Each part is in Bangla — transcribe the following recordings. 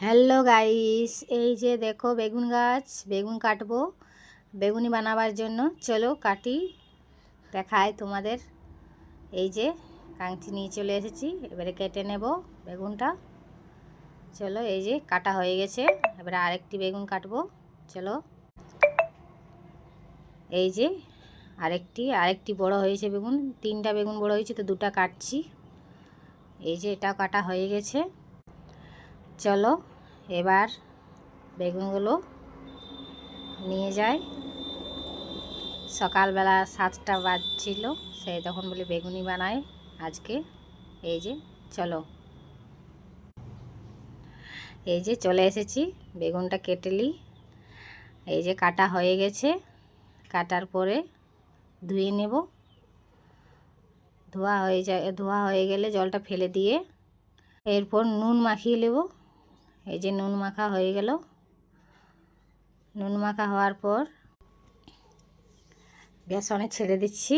হ্যালো গাইস, এই যে দেখো বেগুন গাছ। বেগুন কাটবো বেগুনি বানাবার জন্য। চলো কাটি, দেখাই তোমাদের। এই যে কাঁচি নিয়ে চলে এসেছি, এবারে কেটে নেব বেগুনটা। চলো, এই যে কাটা হয়ে গেছে, এবারে আরেকটি বেগুন কাটবো। চলো, এই যে আরেকটি বড় হয়েছে বেগুন। তিনটা বেগুন বড় হয়েছে, তো দুটা কাটছি। এই যে এটাও কাটা হয়ে গেছে। চলো এবার বেগুনগুলো নিয়ে যাই। সকালবেলা 7টা বাজছিল, সেই তখন বলি বেগুনি বানাই আজকে। এই যে চলো, এই যে চলে এসেছি, বেগুনটা কেটে নিই। এই যে কাটা হয়ে গেছে, কাটার পরে ধুয়ে নেব। ধোয়া হয়ে গেলে জলটা ফেলে দিয়ে এরপর নুন মাখিয়ে নেব। এই যে নুন মাখা হয়ে গেল। নুন মাখা হওয়ার পর বেসনে ছেড়ে দিচ্ছি।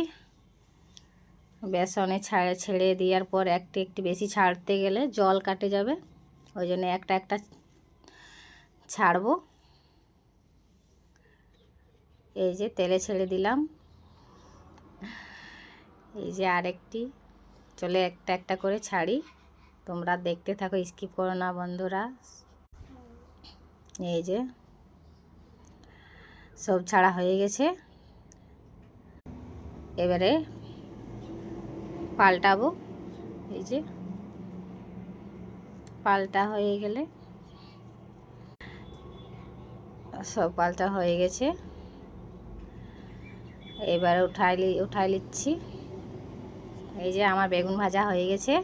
বেসনে ছেড়ে দেওয়ার পর একটু বেশি ছাড়তে গেলে জল কাটে যাবে, ওই জন্য একটা ছাড়বো। এই যে তেলে ছেড়ে দিলাম। এই যে আরেকটি, চলে একটা করে ছাড়ি। তোমরা দেখতে থাকো, স্কিপ করো না বন্ধুরা। এই যে সব ছাড়া হয়ে গেছে, এবারে পাল্টাবো। এই যে পাল্টা হয়ে গেলে, সব পাল্টা হয়ে গেছে, এবারে উঠাই নিচ্ছি। এই যে আমার বেগুন ভাজা হয়ে গেছে।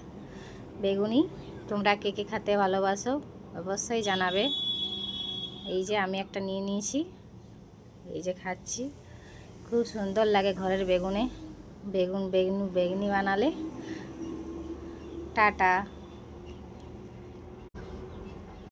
বেগুনি তোমরা কে কে খেতে ভালোবাসো অবশ্যই জানাবে। এই যে আমি একটা নিয়ে নিয়েছি, এই যে খাচ্ছি। খুব সুন্দর লাগে ঘরের বেগুনি বানালে। টাটা।